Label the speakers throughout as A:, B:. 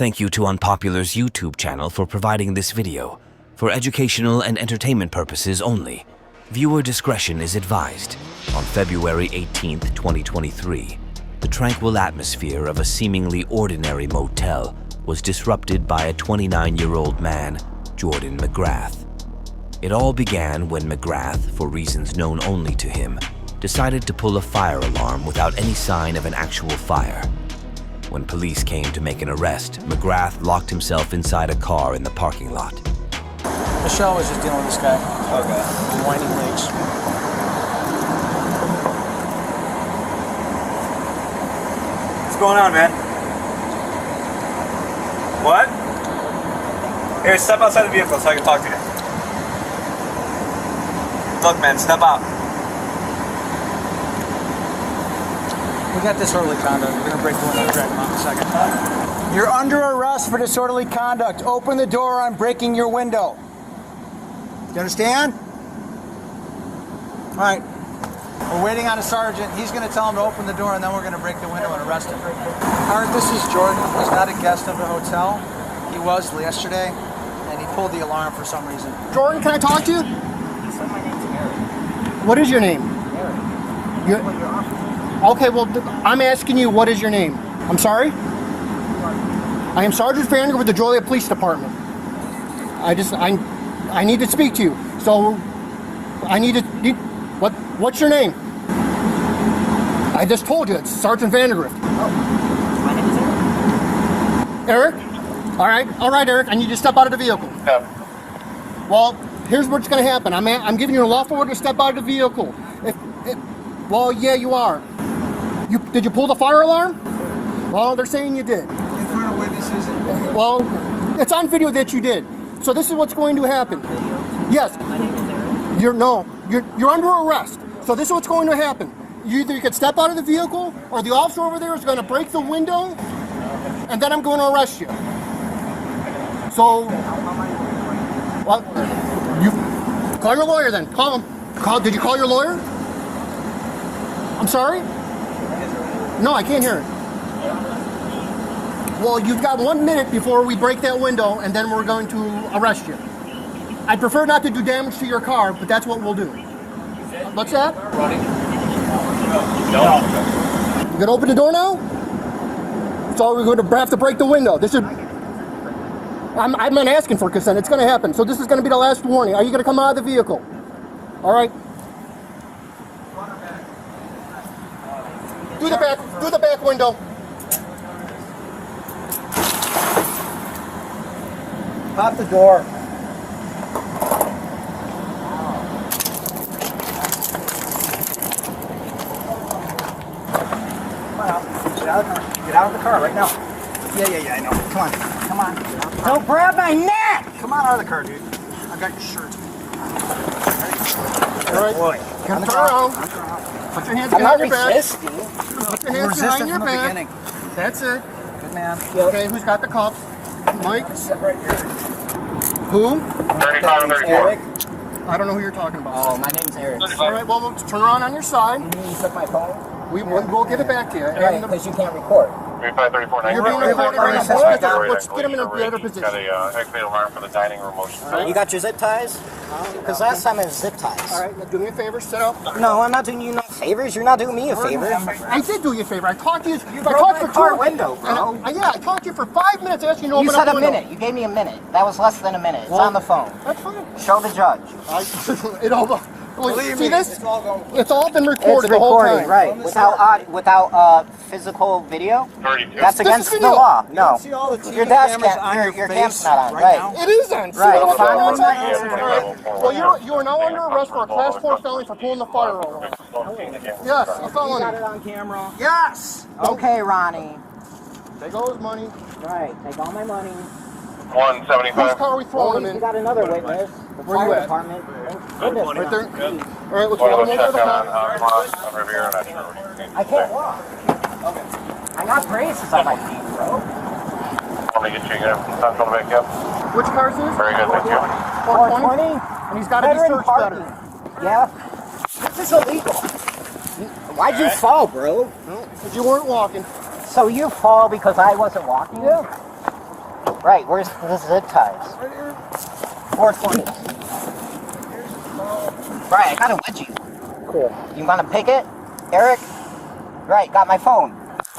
A: Thank you to Unpopular's YouTube channel for providing this video. For educational and entertainment purposes only. Viewer discretion is advised. On February 18th, 2023, the tranquil atmosphere of a seemingly ordinary motel was disrupted by a 29-year-old man, Jordan McGrath. It all began when McGrath, for reasons known only to him, decided to pull a fire alarm without any sign of an actual fire. When police came to make an arrest, McGrath locked himself inside a car in the parking lot.
B: Michelle was just dealing with this guy.
C: Okay.
B: Whining legs.
C: What's going on, man? What? Here, step outside the vehicle so I can talk to you. Look, man, step out.
B: We got disorderly conduct. We're gonna break the window and drag him out in a second. You're under arrest for disorderly conduct. Open the door, I'm breaking your window. You understand? All right. We're waiting on a sergeant. He's gonna tell him to open the door and then we're gonna break the window and arrest him. All right, this is Jordan. He's not a guest of the hotel. He was yesterday, and he pulled the alarm for some reason. Jordan, can I talk to you?
D: He said my name's Eric.
B: What is your name?
D: Eric.
B: You're-
D: What your office?
B: Okay, well, I'm asking you, what is your name? I'm sorry? I am Sergeant Vander with the Joliet Police Department. I need to speak to you. So, what's your name? I just told you, it's Sergeant Vandergrift.
D: Oh, my name is Eric.
B: Eric? All right, Eric, I need you to step out of the vehicle.
C: Yeah.
B: Well, here's what's gonna happen. I'm giving you a lawful order to step out of the vehicle. Well, yeah, you are. Did you pull the fire alarm? Well, they're saying you did.
E: In front of witnesses.
B: Well, it's on video that you did. So this is what's going to happen. Yes.
D: My name is Eric.
B: You're under arrest. So this is what's going to happen. You could step out of the vehicle, or the officer over there is going to break the window, and then I'm going to arrest you. So, well, you call your lawyer then. Call him. Did you call your lawyer? I'm sorry? No, I can't hear it. Well, you've got 1 minute before we break that window, and then we're going to arrest you. I'd prefer not to do damage to your car, but that's what we'll do. What's that? You gonna open the door now? So we're going to have to break the window. I'm not asking for consent. It's going to happen. So this is going to be the last warning. Are you going to come out of the vehicle? All right. Do the back window.
E: Pop the door. Get out of the car right now. Yeah, I know. Come on. Don't grab my neck! Come on out of the car, dude. I got your shirt.
B: All right.
E: Boy.
B: Turn around. Put your hands behind your back. Put your hands behind your back. That's it.
E: Good man.
B: Okay, who's got the cuffs? Mike?
E: Sit right here.
B: Who?
C: 35 and 34.
E: Eric.
B: I don't know who you're talking about.
D: Oh, my name's Eric.
B: All right, well, we'll turn around on your side.
D: You took my phone?
B: We'll give it back to you.
D: Right, because you can't record.
C: 35, 34,
B: You're being recorded right now. Let's get him in a better
C: Got
B: position.
C: a activated alarm for the dining room motion.
D: You got your zip ties? Because last time it was zip ties.
B: All right, now do me a favor, sit up.
D: No, I'm not doing you no favors. You're not doing me a favor.
B: I did do you a favor. I talked to you.
D: You broke my car window, bro.
B: Yeah, I talked to you for 5 minutes asking you to open
D: You
B: up
D: said
B: the
D: a
B: window.
D: minute. You gave me a minute. That was less than a minute. It's
B: Well,
D: on the phone.
B: That's fine.
D: Show the judge.
B: See this? It's all been recorded the whole time.
D: Right? Without physical video.
C: 32.
D: That's
B: This
D: against
B: is
D: the
B: video.
D: law. No.
E: See all the TV
D: Your dash
E: cameras
D: cam,
E: on
D: your
E: face
D: cam's not on.
E: right
D: Right.
E: now?
B: It is on. See
D: Right,
B: what I'm
D: fine,
B: doing?
D: what's that?
B: Well, you are now under arrest for a class 4 felony for pulling the fire alarm. Yes, a
D: You
B: felony.
D: got it on camera.
B: Yes.
D: Okay, Ronnie.
B: Take all his money.
D: Right. Take all my money.
B: Whose
C: 175.
B: car are we throwing him
D: You
B: in?
D: got another witness. The
B: Where you
D: fire
B: at?
D: department. Thank goodness.
B: Right there. All right, let's
C: One
B: roll
C: of
B: him
C: those
B: over
C: check
B: the
C: on
B: car.
C: Riviera. Not sure what you need.
D: I can't walk. I got braces on my feet, bro.
C: Want me to get you from Central to back up?
B: Which car is this?
C: Very good, thank you.
B: 420? And he's got to be
D: Veteran
B: searched
D: parking.
B: better.
D: Yeah. This is illegal. Why'd you fall, bro?
B: No, because you weren't walking.
D: So you fall because I wasn't walking?
B: Yeah.
D: Right, where's the zip ties?
B: Right here.
D: 420. Right, I got a wedgie.
B: Cool.
D: You want to pick it, Eric? Right, got my phone.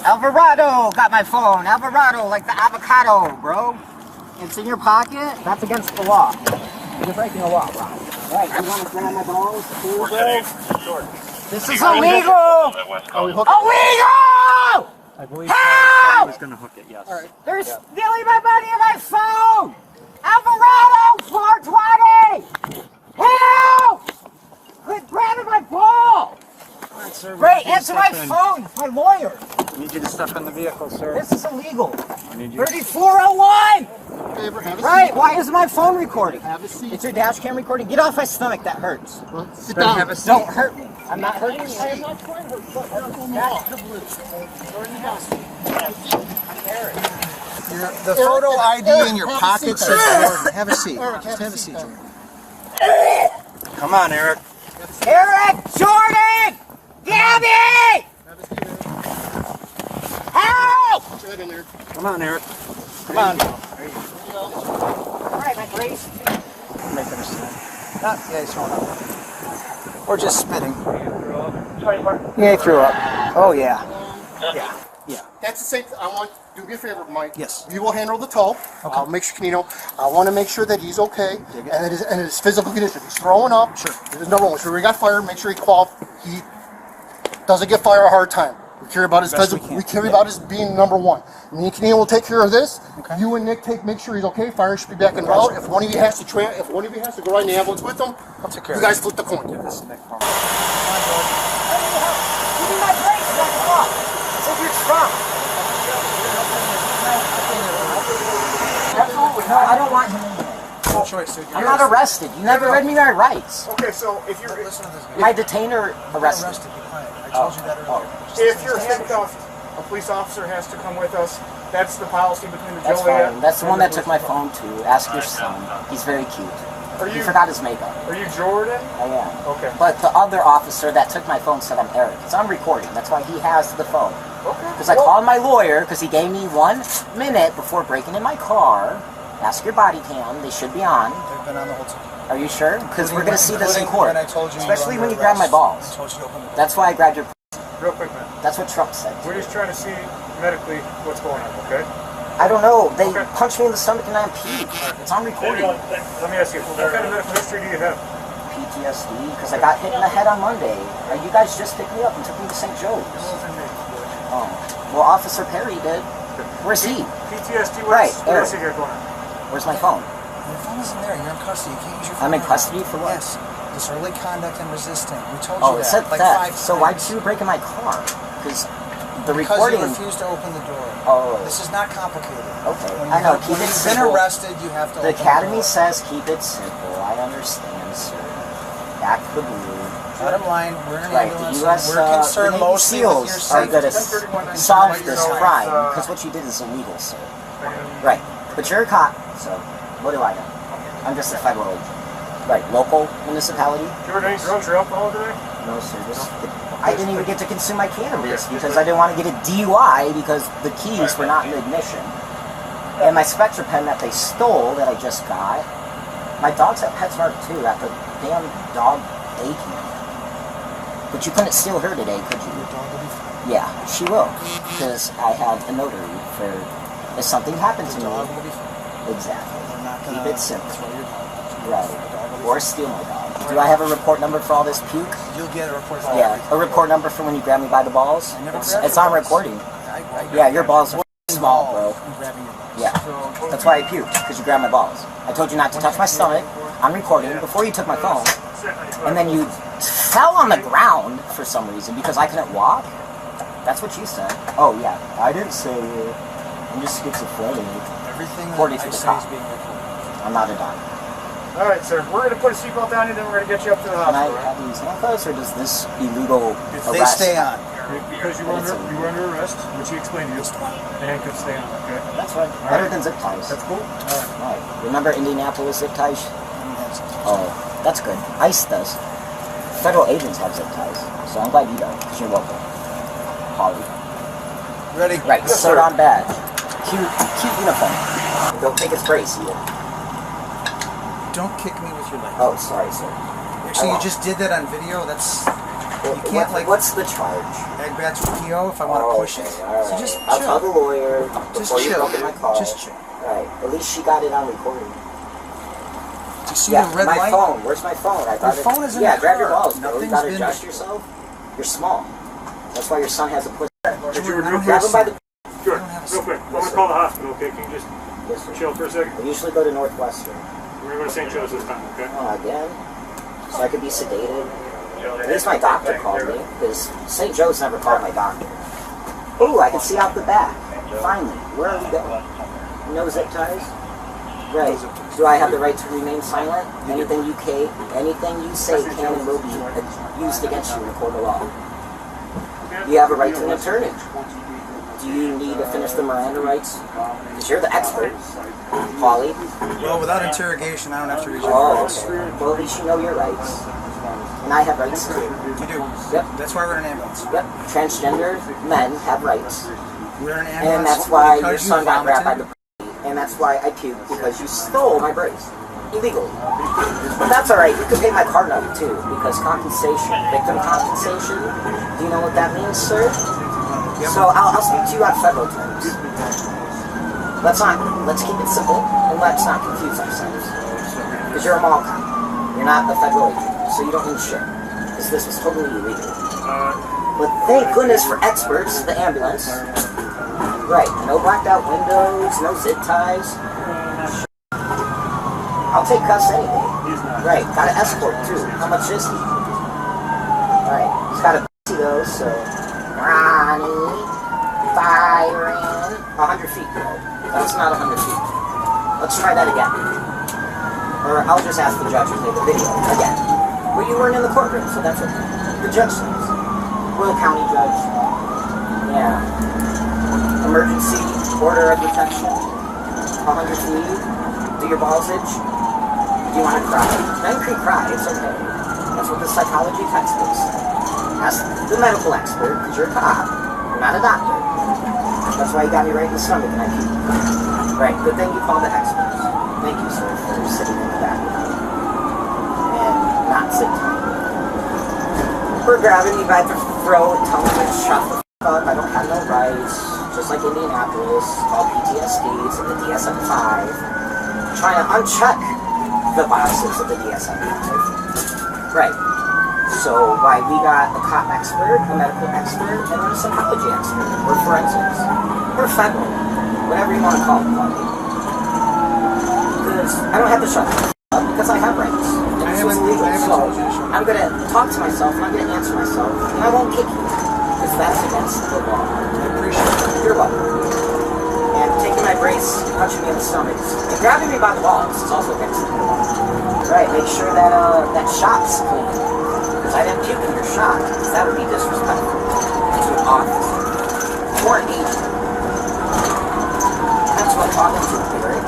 D: Alvarado, got my phone. Alvarado, like the avocado, bro. It's in your pocket. That's against the law. You're breaking the law, bro. Right, you want to grab my balls, too, bro? This is illegal! Illegal!
E: I believe
D: Help!
E: I was going to hook it, yes.
D: They're stealing my money and my phone! Alvarado, 420! Help! Quit grabbing my ball!
E: Alright, sir.
D: Ray, answer my phone! It's my lawyer!
E: I need you to step in the vehicle, sir.
D: This is illegal.
E: I need you.
D: 3401!
F: Favor, have a
D: Right,
F: seat.
D: why is my phone recording?
F: Have a seat.
D: It's your dash cam recording. Get off my stomach, that hurts.
F: Sit
E: Then
F: down.
E: have a seat.
D: Don't hurt me. I'm not hurting you. I am not
B: The photo ID in your pocket says Jordan. Have a seat. Just have a seat, Jordan.
E: Come on, Eric.
D: Eric! Jordan! Gabby! Help!
F: Right in there.
E: Come on, Eric. Come on.
D: Alright, my grace.
B: Make it a stand. Yeah, he's throwing up. Or just spitting. Yeah, he threw up. Oh, yeah. Yeah.
F: That's the same. I want. Do me a favor, Mike.
B: Yes.
F: You will handle the tow. I'll make sure, I want to make sure that he's okay and his physical condition. He's throwing up.
B: Sure.
F: There's no wrong. Sure, he got fired. Make sure he doesn't get fired a hard time. We care about his
B: Best
F: physical.
B: we
F: We
B: can.
F: care about his being number one. Me and Kenny will take care of this.
B: Okay.
F: You and Nick make sure he's okay. Fire should be back in route. If one of you has to go ride in the ambulance with him,
B: I'll take care
F: you
B: of
F: guys flip the coin.
D: Give me my grace, that's off. It's in your trunk. Absolutely. No, I don't want him in here.
B: No choice, dude.
D: I'm not arrested. You never read me my rights.
F: Okay, so if you're
B: Listen to this guy.
D: My detainer arrested.
B: Arrested. Be quiet. I told you that earlier.
F: If you're handcuffed, a police officer has to come with us. That's the policy between the
D: That's
F: Joliet.
D: fine. That's the
F: and
D: one that took
F: police
D: my phone too. Ask your son. He's very cute.
F: Are
D: He
F: you
D: forgot his makeup.
F: Are you Jordan?
D: I am.
F: Okay.
D: But the other officer that took my phone said I'm Eric. It's on recording. That's why he has the phone.
F: Okay.
D: Because I called my lawyer because he gave me 1 minute before breaking in my car. Ask your body cam. They should be on.
B: They've been on the whole time.
D: Are you sure? Because we're going to see this in
B: Including
D: court.
B: when I told you
D: Especially
B: were
D: when you
B: under
D: grab my
B: arrest.
D: balls.
B: I told you to open the door.
D: That's why I grabbed your...
C: Real quick, man.
D: That's what Trump said.
C: We're just trying to see medically what's going on, okay?
D: I don't know. They
C: Okay.
D: punched me in the stomach and I peed. It's on recording.
C: Let me ask you, what kind of medical history do you have?
D: PTSD because I got hit in the head on Monday. You guys just picked me up and took me to St. Joe's. Oh. Well, Officer Perry did. Where's he?
C: PTSD,
D: Right,
C: what else
D: Eric.
C: you got going on?
D: Where's my phone?
B: Your phone isn't there. You're in custody. You can't use your phone.
D: I'm in custody for what?
B: Yes. Disorderly conduct and resisting. We told
D: Oh,
B: you
D: it
B: that.
D: said
B: like
D: theft.
B: 5
D: So why'd
B: times.
D: you break in my car? Because the
B: Because
D: recording...
B: you refused to open the door.
D: Oh.
B: This is not complicated.
D: Okay.
B: When
D: I know.
B: you've
D: Keep it
B: been
D: simple.
B: arrested, you have to
D: The
B: open
D: Academy
B: the door.
D: says keep it simple. I understand, sir. Back to the blue.
B: Bottom line, we're in an
D: Right, the
B: ambulance.
D: U.S.
B: We're concerned
D: Navy
B: mostly with your
D: SEALs are going to
B: safety.
D: solve this
C: know,
D: crime
C: it's,
D: because what you did is illegal, sir. Right, but you're a cop, so what do I know? I'm just a federal agent. Right, local municipality?
C: Did you order any drugs or alcohol today?
D: No, sir. I didn't even get to consume my cannabis because I didn't want to get a DUI because the keys were not in ignition. And my Spectra pen that they stole that I just got. My dog's at PetSmart too at the damn dog daycare. But you couldn't steal her today, could you?
B: Your dog will be fine.
D: Yeah, she will. Because I have a notary for if something happened to
B: Your dog
D: me.
B: will be fine.
D: Exactly.
B: They're not
D: Keep
B: gonna
D: it simple.
B: throw your dog.
D: Right.
B: The dog will be
D: Or steal my dog. Do I have a report number for all this puke?
B: fine. You'll get a report for
D: Yeah,
B: everything.
D: a report number for when you grab me by the balls?
B: I never
D: It's
B: grabbed
D: on
B: your balls.
D: recording.
B: I
D: Yeah, your balls are small, bro.
B: I'm grabbing your balls.
D: Yeah, that's why I puked, because you grabbed my balls. I told you not to touch my stomach on recording before you took my phone, and then you fell on the ground for some reason because I couldn't walk. That's what you said. Oh, yeah, I didn't say it. I'm just schizophrenic.
B: Everything
D: According
B: that
D: to
B: I
D: the
B: say
D: cop.
B: is being recorded.
D: I'm not a doctor.
C: All right, sir. We're going to put a seatbelt on you, then we're going to get you up to the
D: Can I
C: hospital.
D: have these handcuffs, or does this illegal
B: If they
D: arrest?
B: stay on.
C: Because you were under arrest, which he explained to you. The handcuffs stay on, okay?
D: That's right. Better than zip ties.
C: That's cool.
D: All right. Remember Indianapolis zip ties? Oh, that's good. ICE does. Federal agents have zip ties, so I'm glad you don't, because you're local. Holly.
B: Ready?
D: Right,
C: Yes,
D: sir.
C: sir.
D: On badge. Cute uniform. Don't think it's brace either.
B: Don't kick me with your leg.
D: Oh, sorry, sir.
B: Actually, you just did that on video. That's you can't like.
D: What's the charge?
B: Agbat's PO if I want to push it.
D: All
B: So
D: right.
B: just
D: I'll
B: chill.
D: tell the lawyer
B: Just
D: before you
B: chill.
D: look in my car.
B: Just chill.
D: Right. At least she got it on recording.
B: Do you see
D: Yeah,
B: the red
D: my
B: light?
D: phone. Where's my phone? I thought
B: Your phone is in
D: yeah,
B: the
D: grab your
B: car.
D: balls, bro. You
B: Nothing's
D: gotta
B: been-
D: adjust yourself. You're small. That's why your son has a pussy.
B: Jordan, I don't
D: Grab
B: have
D: him by the.
C: Sure,
B: don't have a
C: real quick. I'm
D: Yes,
C: gonna
D: sir.
C: call the hospital, okay? Can you just
D: Yes, sir.
C: chill for a second?
D: We usually go to Northwestern.
C: We're gonna go to St. Joe's this time, okay?
D: Oh, again? So I could be sedated. At least my doctor called me, because St. Joe's never called my doctor. Ooh, I can see out the back. Finally. Where are we going? No zip ties? Right. Do I have the right to remain silent? Anything you say can and will be used against you in a court of law. You have a right to an attorney. Do you need to finish the Miranda rights? Because you're the expert, Paulie.
B: Well, without interrogation, I don't have to read your
D: Oh,
B: rights.
D: okay. Well, at least you know your rights. And I have rights too.
B: You do.
D: Yep.
B: That's why we're in an ambulance.
D: Yep. Transgender men have rights.
B: We're in an ambulance.
D: And that's why your
B: because you
D: son got grabbed by the
B: vomited.
D: and that's why I puked, because you stole my brace. Illegally. But that's alright, you can pay my car note too, because compensation, victim compensation, do you know what that means, sir? So I'll speak to you on federal terms. Let's keep it simple, and let's not confuse ourselves. Because you're a mall cop. You're not a federal agent, so you don't need shit. Because this was totally illegal. But thank goodness for experts, the ambulance. Right, no blacked out windows, no zip ties. I'll take cuss any day. Right, got an escort too. How much is he? Right, he's got a though, so. Ronnie, firing. 100 feet, bro. That's not 100 feet. Let's try that again. Or I'll just ask the judge to play the video again. Well, you weren't in the courtroom, so that's okay. The judge says. Will County judge. Yeah. Emergency order of protection. 100 feet. Do your balls itch? Do you want to cry? Men can cry, it's okay. That's what the psychology textbooks say. Ask the medical expert, because you're a cop. You're not a doctor. That's why you got me right in the stomach and I puked. Right, good thing you called the experts. Thank you, sir, for sitting in the back with me. And not sit tight. We're grabbing me by the throat, telling me to shut the f up. I don't have no rights. Just like Indianapolis, called PTSD, it's in the DSM-5. Trying to uncheck the boxes of the DSM-5. Right. So why we got a cop expert, a medical expert, and then a psychology expert, or forensics, or federal, whatever you want to call it. Because I don't have to shut up because I have rights. And this was illegal. So I'm gonna talk to myself and I'm gonna answer myself, and I won't kick you because that's against the law.
B: I appreciate it.
D: You're welcome. And taking my brace, punching me in the stomach, and grabbing me by the balls is also against the law. Right. Make sure that that shot's clean. I didn't puke in your shot, because that would be disrespectful to an officer or an agent. That's what I'm talking to Eric.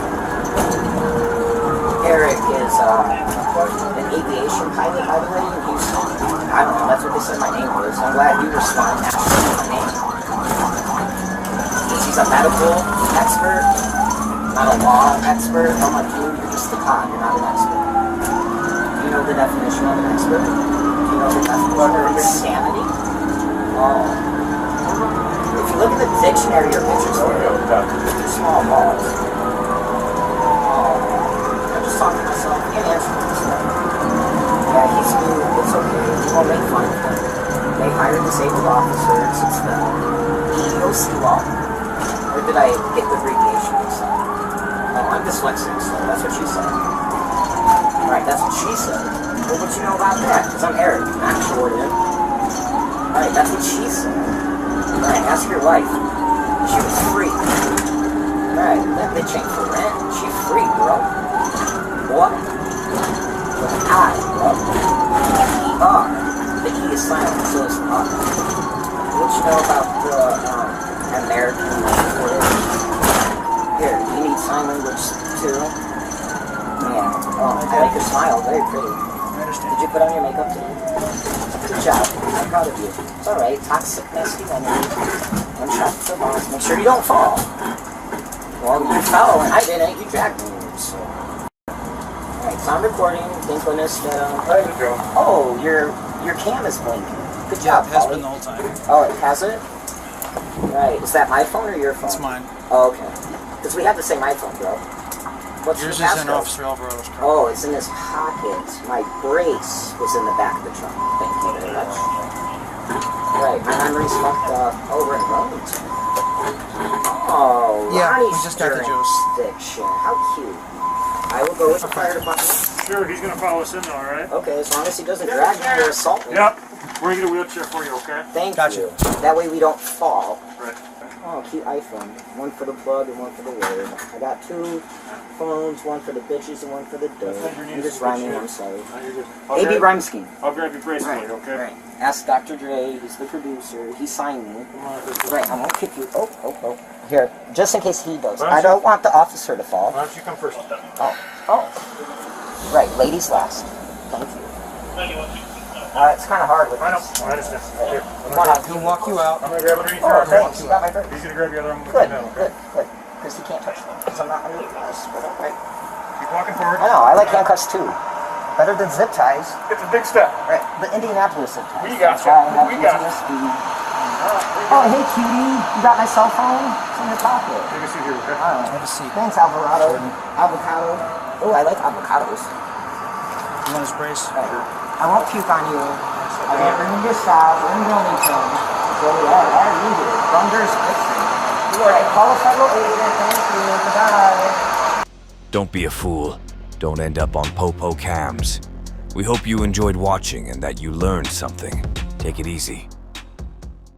D: Eric is an aviation pilot, by the way, in Houston. I don't know, that's what they said my name was. I'm glad you responded to my name. Because he's a medical expert, not a law expert. I'm like, dude, you're just a cop, you're not an expert. Do you know the definition of an expert? You know the definition of insanity? Oh. If you look at the dictionary or pictures for it, they're small balls. Oh. I'm just talking to myself. I can't answer this stuff. Yeah, he's new. It's okay. We won't make fun of him. They hire disabled officers. It's the EEOC law. Or did I get the abbreviation mixed up? Oh, I'm dyslexic, so that's what she said. Alright, that's what she said. Well, what you know about that? Because I'm Eric, not Jordan. Alright, that's what she said. Alright, ask your wife. She was free. Alright, that bitch ain't for rent. She free, bro. What? With an I, bro. E-R. The E is silent, so it's R. What you know about the American language? Here, you need sign language too? Yeah. Oh, I like your smile. Very pretty.
B: I understand.
D: Did you put on your makeup today? Good job. I'm proud of you. It's alright. Toxic, nasty memories. One shot to the boss. Make sure you don't fall. Well, you fell and I didn't. You dragged me. So. Alright, so I'm recording. Thank goodness that, oh, your cam is blinking. Good job,
B: It has
D: Polly.
B: been the whole time.
D: Oh, it has it? Right. Is that my phone or your phone?
B: It's mine.
D: Oh, okay. Because we have the same iPhone, bro. What's
B: Yours
D: your
B: is in
D: passcode?
B: Officer Alvaro's car.
D: Oh, it's in his pocket. My brace was in the back of the trunk. Thank you very much. Right, my memory's fucked up. Oh, we're in Wilmington. Oh,
B: Yeah, we
D: Ronnie's
B: just got the
D: stirring
B: juice.
D: fiction. How cute. I will go with the fire department.
C: Sure, he's gonna follow us in though, alright?
D: Okay, as long as he doesn't drag me or assault me.
C: Yep. We're gonna get a wheelchair for you, okay?
D: Thank
B: Gotcha.
D: you. That way we don't fall.
C: Right.
D: Oh, cute iPhone. One for the plug and one for the word. I got 2 phones, one for the bitches and one for the dough. I'm just rhyming, I'm sorry. AB rhyme scheme.
C: I'll grab your brace for you, okay?
D: Right. Ask Dr. Dre, he's the producer, he signed me. Right, I won't kick you. Oh. Here, just in case he does. I don't want the officer to fall.
C: Why don't you come first?
D: Oh. Right, ladies last. Thank you. It's kind of hard with
C: I know.
D: this.
C: I understand. Here.
D: Come on,
B: He'll walk you out.
C: I'm gonna grab underneath
D: Oh,
C: your arm.
D: thanks. You got my brace.
C: He's gonna grab the other arm with
D: Good,
C: you now.
D: good. Because he can't touch me. Because I'm not under the glass. Right.
C: Keep walking forward.
D: I know, I like handcuffs too. Better than zip ties.
C: It's a big step.
D: Right, the Indianapolis zip ties.
C: We got
D: That's why I have
C: you. We got you.
D: PTSD. Oh, hey cutie. You got my cell phone? It's in your pocket.
C: Take a seat here, okay?
D: Alright.
B: Have a seat.
D: Thanks, Alvarado. Avocado. Oh, I like avocados.
B: You want his brace?
D: Right. I won't puke on you. I didn't bring you this out. We're in Wilmington. So yeah, I need it. Thunder's fiction. You are a call a federal agent. Thank you. Goodbye.
A: Don't be a fool. Don't end up on Popo Cams. We hope you enjoyed watching and that you learned something. Take it easy.